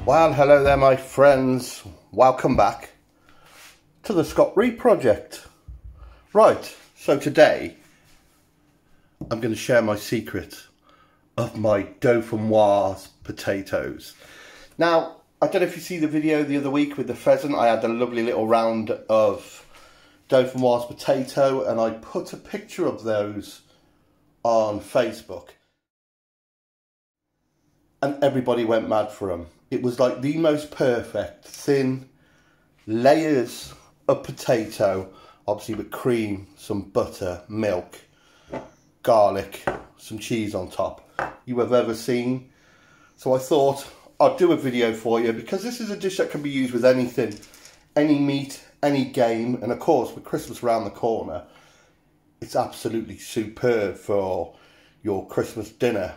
Well, hello there my friends, welcome back to the Scott Reed project. Right, so today I'm going to share my secret of my Dauphinoise potatoes. Now, I don't know if you see the video the other week with the pheasant. I had a lovely little round of Dauphinoise potato and I put a picture of those on Facebook. And everybody went mad for them. It was like the most perfect thin layers of potato, obviously with cream, some butter, milk, garlic, some cheese on top, you have ever seen. So I thought I'd do a video for you because this is a dish that can be used with anything, any meat, any game, and of course with Christmas around the corner, it's absolutely superb for your Christmas dinner.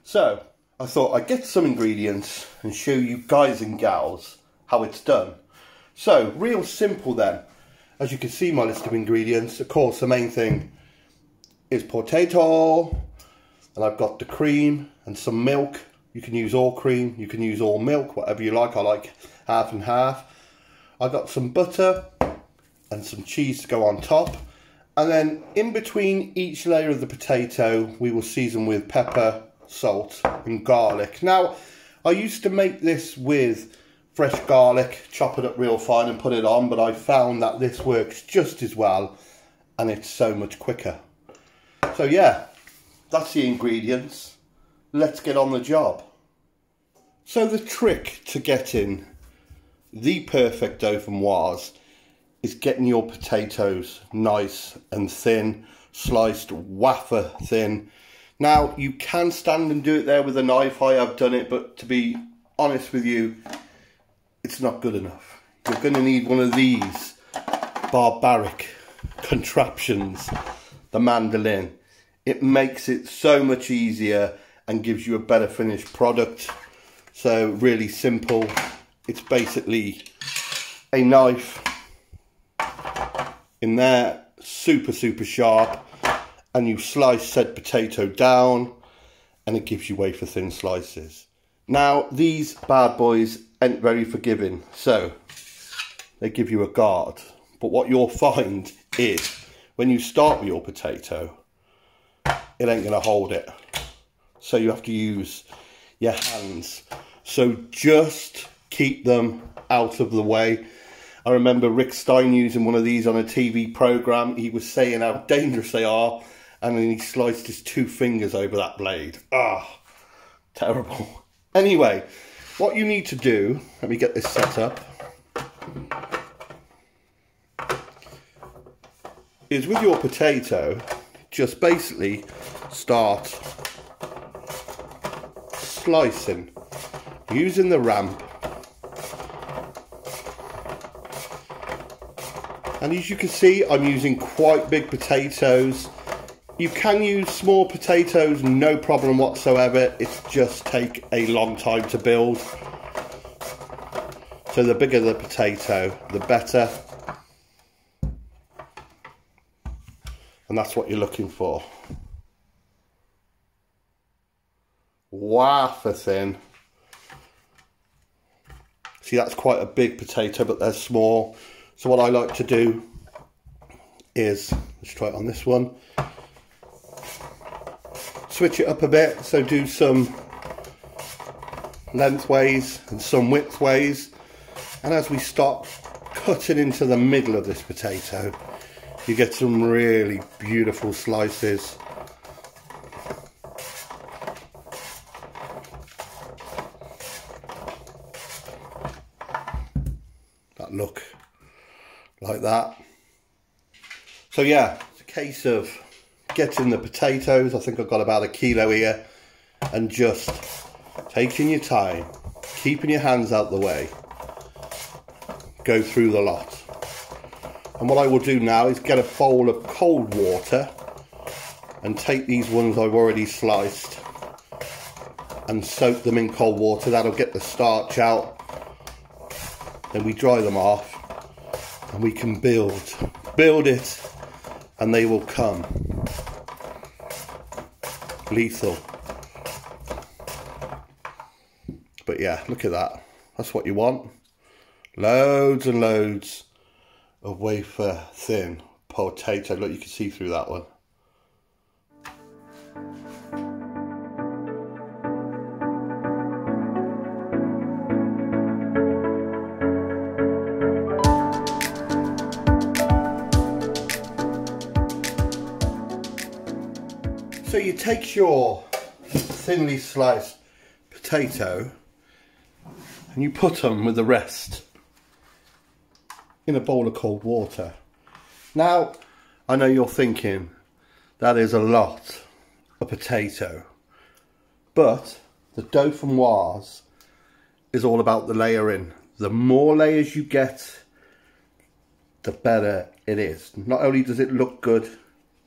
So I thought I'd get some ingredients and show you guys and gals how it's done. So, real simple then. As you can see my list of ingredients, of course the main thing is potato, and I've got the cream and some milk. You can use all cream, you can use all milk, whatever you like. I like half and half. I've got some butter and some cheese to go on top. And then in between each layer of the potato, we will season with pepper, salt and garlic. Now, I used to make this with fresh garlic, chop it up real fine and put it on, but I found that this works just as well and it's so much quicker. So yeah, that's the ingredients. Let's get on the job. So the trick to getting the perfect Dauphinoise is getting your potatoes nice and thin, sliced wafer thin. Now, you can stand and do it there with a knife. I have done it, but to be honest with you, it's not good enough. You're going to need one of these barbaric contraptions, the mandolin. It makes it so much easier and gives you a better finished product. So, really simple. It's basically a knife in there, super sharp. And you slice said potato down and it gives you wafer thin slices. Now these bad boys ain't very forgiving, so they give you a guard. But what you'll find is when you start with your potato, it ain't gonna hold it. So you have to use your hands. So just keep them out of the way. I remember Rick Stein using one of these on a TV program. He was saying how dangerous they are. And then he sliced his 2 fingers over that blade. Ah, terrible. Anyway, what you need to do, let me get this set up, is with your potato, just basically start slicing using the ramp. And as you can see, I'm using quite big potatoes. You can use small potatoes, no problem whatsoever. It's just take a long time to build. So the bigger the potato, the better. And that's what you're looking for. Wafer thin. See, that's quite a big potato, but they're small. So what I like to do is, let's try it on this one. Switch it up a bit, so do some lengthways and some widthways, and as we start cutting into the middle of this potato, you get some really beautiful slices. That look like that. So yeah, it's a case of getting the potatoes. I think I've got about 1 kilo here, and just taking your time, keeping your hands out the way, go through the lot. And what I will do now is get a bowl of cold water and take these ones I've already sliced and soak them in cold water. That'll get the starch out. Then we dry them off and we can build it, and they will come lethal. But yeah, look at that. That's what you want. Loads and loads of wafer thin potato. Look, you can see through that one. So you take your thinly sliced potato and you put them with the rest in a bowl of cold water. Now, I know you're thinking that is a lot of potato, but the Dauphinoise is all about the layering. The more layers you get, the better it is. Not only does it look good,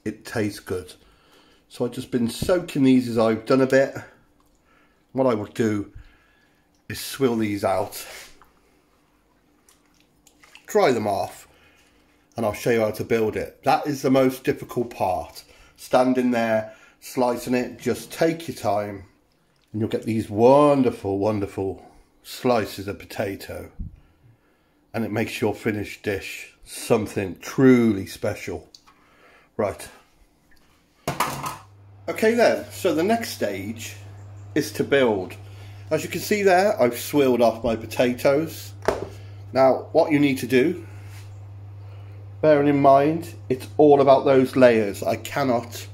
it tastes good. So I've just been soaking these as I've done a bit. What I will do is swill these out, dry them off, and I'll show you how to build it. That is the most difficult part. Standing there, slicing it, just take your time and you'll get these wonderful, wonderful slices of potato. And it makes your finished dish something truly special. Right. Okay then, so the next stage is to build. As you can see there, I've swilled off my potatoes. Now, what you need to do, bearing in mind, it's all about those layers. I cannot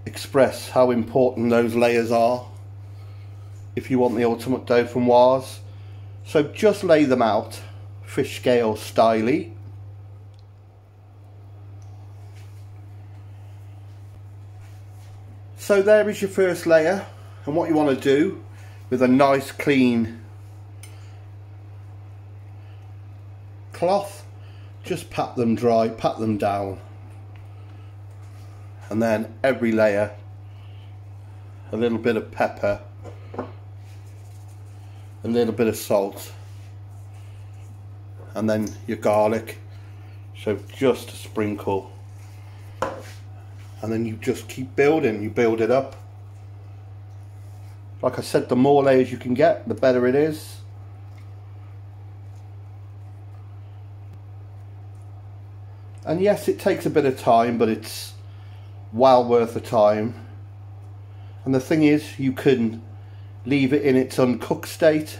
express how important those layers are if you want the ultimate Dauphinoise. So just lay them out, fish scale styly. So there is your first layer, and what you want to do with a nice clean cloth, just pat them dry, pat them down, and then every layer a little bit of pepper, a little bit of salt, and then your garlic, so just a sprinkle. And then you just keep building, you build it up. Like I said, the more layers you can get, the better it is. And yes, it takes a bit of time, but it's well worth the time. And the thing is, you can leave it in its uncooked state,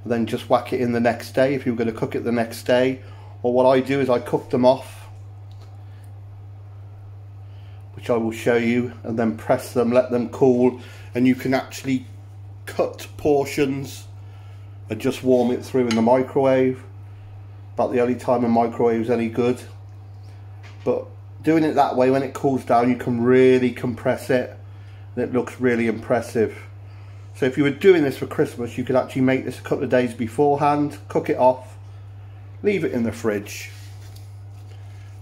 and then just whack it in the next day if you're going to cook it the next day. Or what I do is I cook them off, which I will show you, and then press them, let them cool, and you can actually cut portions and just warm it through in the microwave. About the only time a microwave is any good. But doing it that way, when it cools down, you can really compress it and it looks really impressive. So if you were doing this for Christmas, you could actually make this a couple of days beforehand, cook it off, leave it in the fridge,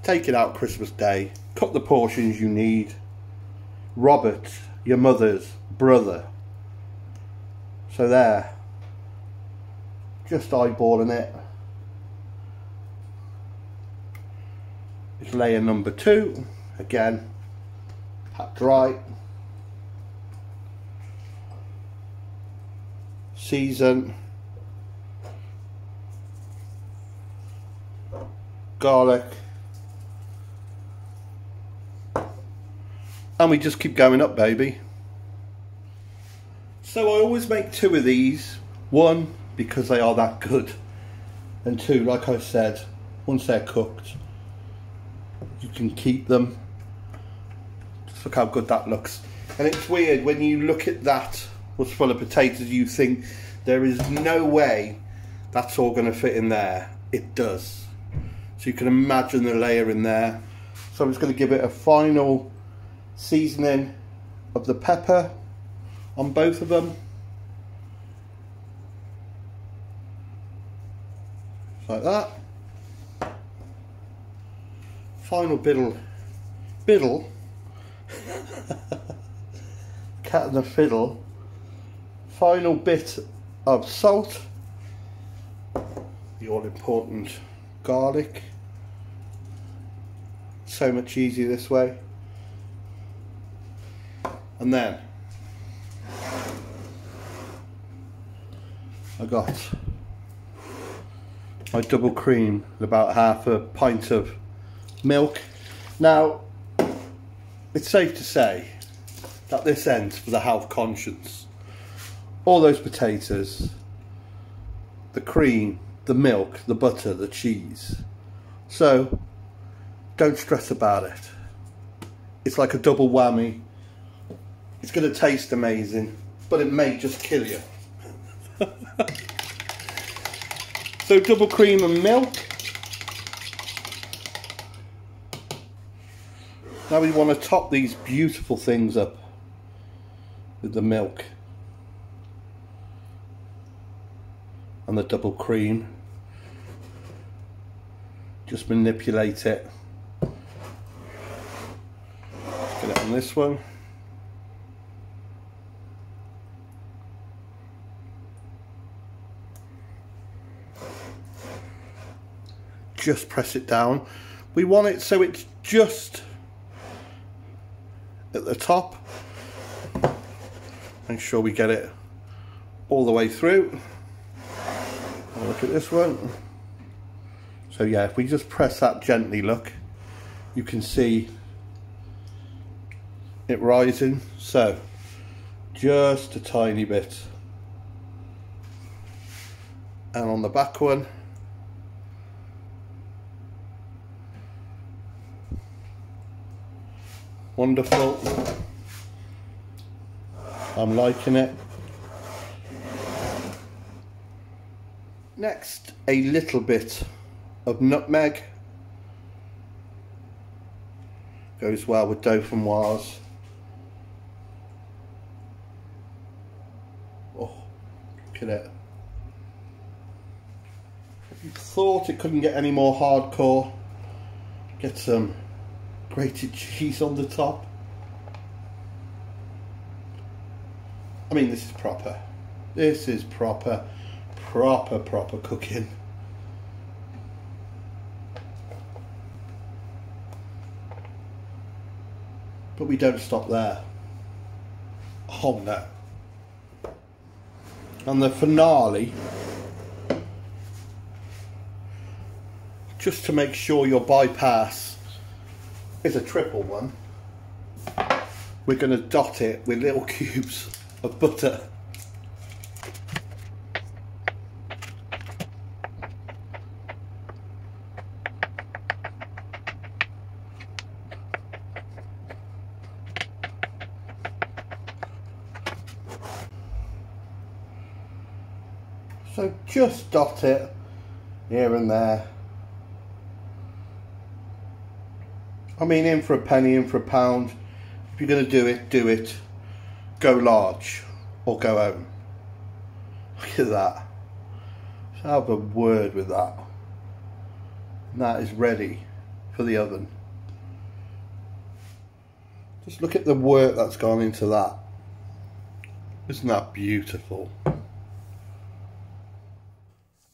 take it out Christmas Day, cut the portions you need. Robert, your mother's brother. So there, just eyeballing it. It's layer number 2. Again, pat dry. Season. Garlic. And we just keep going up, baby. So I always make 2 of these. 1, because they are that good. And 2, like I said, once they're cooked, you can keep them. Just look how good that looks. And it's weird, when you look at that, what's full of potatoes, you think there is no way that's all going to fit in there. It does. So you can imagine the layer in there. So I'm just going to give it a final seasoning of the pepper on both of them, like that. Final biddle cat and the fiddle, final bit of salt, the all important garlic. So much easier this way. And then I got my double cream and about half a pint of milk. Now, it's safe to say that this ends for the health conscious. All those potatoes, the cream, the milk, the butter, the cheese. So, don't stress about it. It's like a double whammy. It's going to taste amazing, but it may just kill you. So double cream and milk. Now we want to top these beautiful things up with the milk and the double cream. Just manipulate it. Let's get it on this one. Just press it down. We want it so it's just at the top. Make sure we get it all the way through. Have a look at this one. So yeah, if we just press that gently, look, you can see it rising. So just a tiny bit. And on the back one, wonderful. I'm liking it. Next, a little bit of nutmeg. Goes well with Dauphinoise. Oh, look at it. If you thought it couldn't get any more hardcore, get some grated cheese on the top. I mean, this is proper. This is proper cooking. But we don't stop there. Oh no. And the finale, just to make sure your bypass is a triple one, we're going to dot it with little cubes of butter. So just dot it here and there. I mean, in for a penny, in for a pound. If you're going to do it, do it. Go large or go home. Look at that. Let's have a word with that. And that is ready for the oven. Just look at the work that's gone into that. Isn't that beautiful?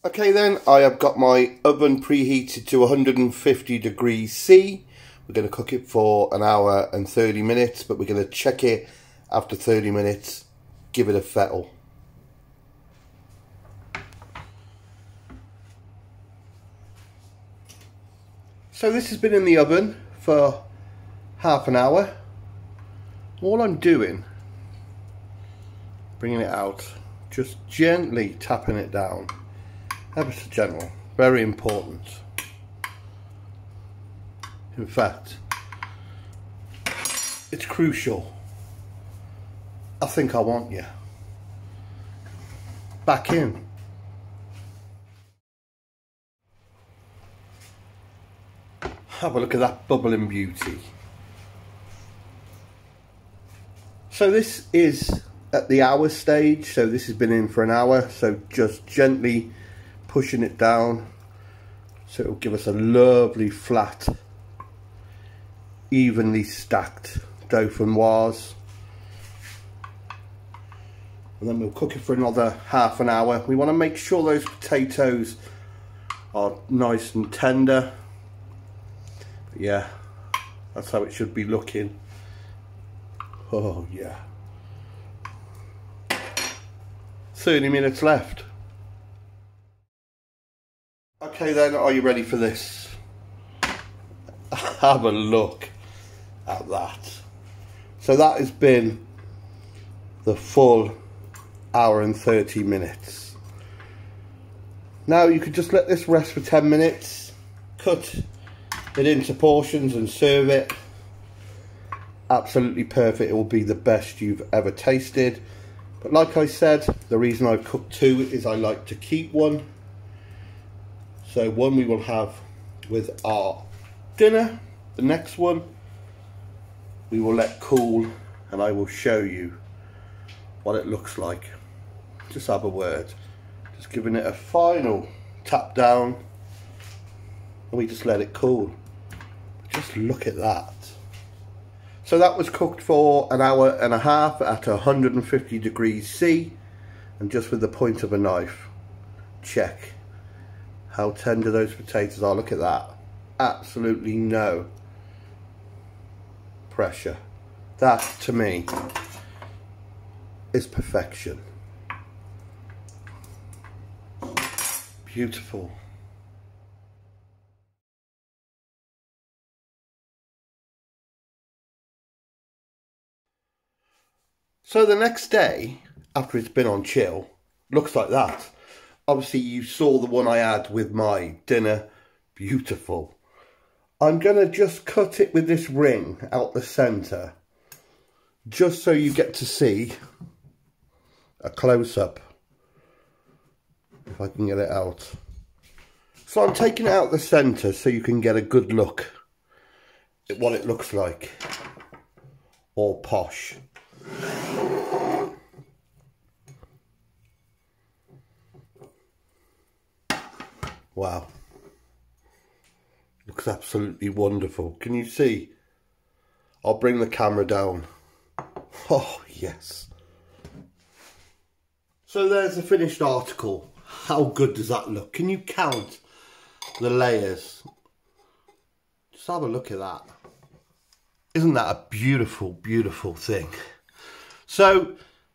Okay then, I have got my oven preheated to 150 degrees C. We're going to cook it for an hour and 30 minutes, but we're going to check it after 30 minutes, give it a fettle. So this has been in the oven for half an hour. All I'm doing, bringing it out, just gently tapping it down. Ever so gentle, very important. In fact, it's crucial. I think I want you. Back in. Have a look at that bubbling beauty. So this is at the hour stage, so this has been in for an hour, so just gently pushing it down so it'll give us a lovely flat, evenly stacked Dauphinoise. And then we'll cook it for another half an hour. We want to make sure those potatoes are nice and tender. But yeah, that's how it should be looking. Oh yeah. 30 minutes left. Okay then, are you ready for this? Have a look at that. So that has been the full hour and 30 minutes. Now you could just let this rest for 10 minutes, cut it into portions and serve it. Absolutely perfect. It will be the best you've ever tasted. But like I said, the reason I've cooked two is I like to keep one. So one we will have with our dinner. The next one we will let cool and I will show you what it looks like. Just have a word. Just giving it a final tap down and we just let it cool. Just look at that. So that was cooked for an hour and a half at 150 degrees C and just with the point of a knife. Check how tender those potatoes are. Look at that. Absolutely no pressure. That to me is perfection. Beautiful. So the next day, after it's been on chill, looks like that. Obviously you saw the one I had with my dinner. Beautiful. I'm going to just cut it with this ring out the centre, just so you get to see a close-up, if I can get it out. So I'm taking it out the centre so you can get a good look at what it looks like. All posh. Wow. Looks absolutely wonderful. Can you see? I'll bring the camera down. Oh, yes. So there's the finished article. How good does that look? Can you count the layers? Just have a look at that. Isn't that a beautiful, beautiful thing? So,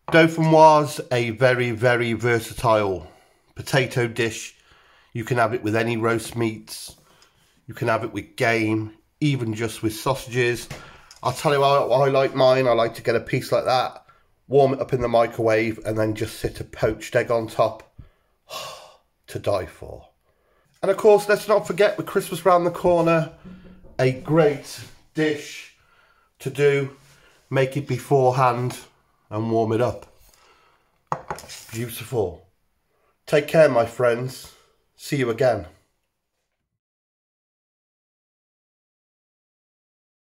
Dauphinoise, a very, very versatile potato dish. You can have it with any roast meats. You can have it with game, even just with sausages. I'll tell you how I like mine. I like to get a piece like that, warm it up in the microwave, and then just sit a poached egg on top. To die for. And of course, let's not forget, with Christmas round the corner, a great dish to do. Make it beforehand and warm it up. Beautiful. Take care, my friends. See you again.